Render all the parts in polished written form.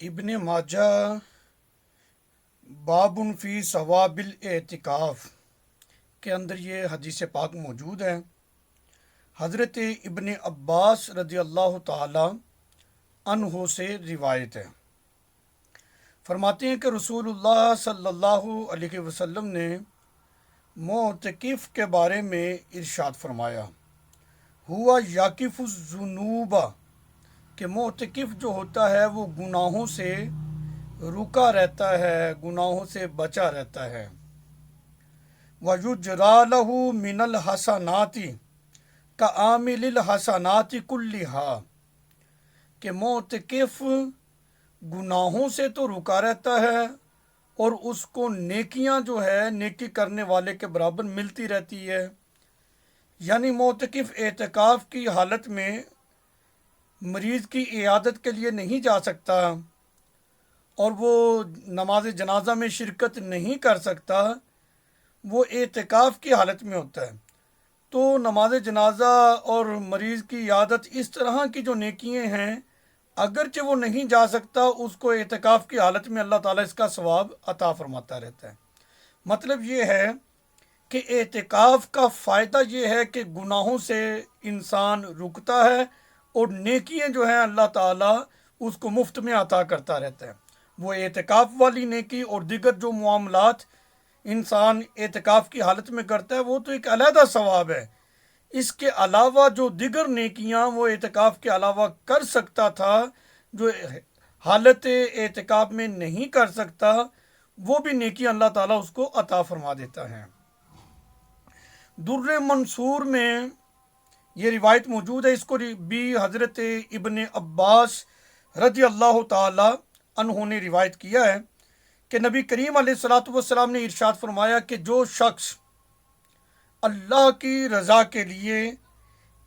ابن ماجہ بابن فی ثوابل اعتکاف کے اندر یہ حدیث پاک موجود ہے۔ حضرت ابن عباس رضی اللہ تعالی عنہ سے روایت ہے، فرماتے ہیں کہ رسول اللہ صلی اللہ علیہ وسلم نے معتکف کے بارے میں ارشاد فرمایا، ہوا یاکف الذنوب، کہ معتکف جو ہوتا ہے وہ گناہوں سے رکا رہتا ہے، گناہوں سے بچا رہتا ہے۔ وَيُجْرَى لَهُ مِنَ الْحَسَنَاتِ كَعَامِلِ الْحَسَنَاتِ كُلِّهَا، کہ معتکف گناہوں سے تو رکا رہتا ہے اور اس کو نیکیاں جو ہے نیکی کرنے والے کے برابر ملتی رہتی ہے۔ یعنی معتکف اعتکاف کی حالت میں مریض کی عیادت کے لیے نہیں جا سکتا اور وہ نماز جنازہ میں شرکت نہیں کر سکتا، وہ اعتکاف کی حالت میں ہوتا ہے۔ تو نماز جنازہ اور مریض کی عیادت اس طرح کی جو نیکیاں ہیں، اگرچہ وہ نہیں جا سکتا، اس کو اعتکاف کی حالت میں اللہ تعالیٰ اس کا ثواب عطا فرماتا رہتا ہے۔ مطلب یہ ہے کہ اعتکاف کا فائدہ یہ ہے کہ گناہوں سے انسان رکتا ہے اور نیکیاں جو ہیں اللہ تعالیٰ اس کو مفت میں عطا کرتا رہتا ہے۔ وہ اعتکاف والی نیکی اور دیگر جو معاملات انسان اعتکاف کی حالت میں کرتا ہے وہ تو ایک علیحدہ ثواب ہے۔ اس کے علاوہ جو دیگر نیکیاں وہ اعتکاف کے علاوہ کر سکتا تھا، جو حالت اعتکاف میں نہیں کر سکتا، وہ بھی نیکی اللہ تعالیٰ اس کو عطا فرما دیتا ہے۔ در منصور میں یہ روایت موجود ہے، اس کو بھی حضرت ابن عباس رضی اللہ تعالی عنہ نے روایت کیا ہے کہ نبی کریم علیہ الصلوۃ والسلام نے ارشاد فرمایا کہ جو شخص اللہ کی رضا کے لیے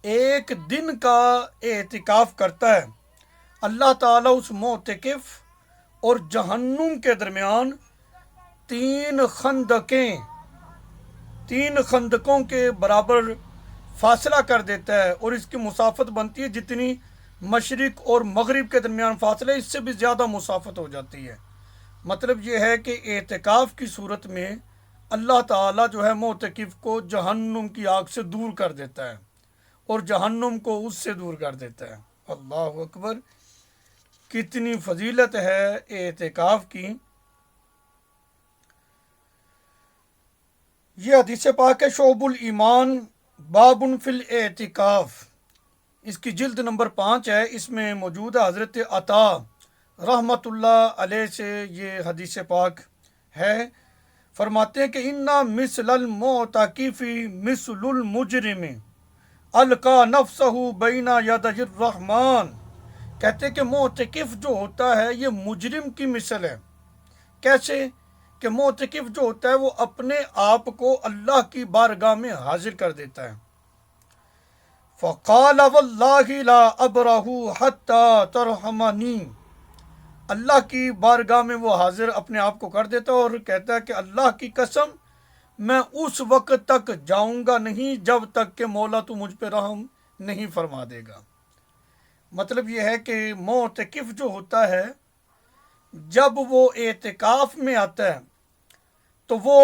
ایک دن کا اعتکاف کرتا ہے، اللہ تعالیٰ اس معتکف اور جہنم کے درمیان تین خندقوں کے برابر فاصلہ کر دیتا ہے، اور اس کی مسافت بنتی ہے جتنی مشرق اور مغرب کے درمیان فاصلہ، اس سے بھی زیادہ مسافت ہو جاتی ہے۔ مطلب یہ ہے کہ اعتکاف کی صورت میں اللہ تعالیٰ جو ہے معتکف کو جہنم کی آگ سے دور کر دیتا ہے اور جہنم کو اس سے دور کر دیتا ہے۔ اللہ اکبر، کتنی فضیلت ہے اعتکاف کی۔ یہ حدیث پاک ہے شعب الایمان بابن فی الاعتکاف، اس کی جلد نمبر 5 ہے، اس میں موجود ہے۔ حضرت عطا رحمۃ اللہ علیہ سے یہ حدیث پاک ہے، فرماتے ہیں کہ انا مثل المعتکف مثل المجرم القا نفسہ بین یدی الرحمن، کہتے ہیں کہ معتکف جو ہوتا ہے یہ مجرم کی مثل ہے۔ کیسے کہ معتکف جو ہوتا ہے وہ اپنے آپ کو اللہ کی بارگاہ میں حاضر کر دیتا ہے۔ فقال واللہ لا ابرح حتی ترحمنی، اللہ کی بارگاہ میں وہ حاضر اپنے آپ کو کر دیتا ہے اور کہتا ہے کہ اللہ کی قسم میں اس وقت تک جاؤں گا نہیں جب تک کہ مولا تو مجھ پہ رحم نہیں فرما دے گا۔ مطلب یہ ہے کہ معتکف جو ہوتا ہے جب وہ اعتکاف میں آتا ہے تو وہ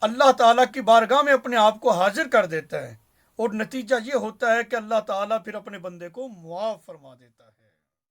اللہ تعالیٰ کی بارگاہ میں اپنے آپ کو حاضر کر دیتا ہے، اور نتیجہ یہ ہوتا ہے کہ اللہ تعالیٰ پھر اپنے بندے کو معاف فرما دیتا ہے۔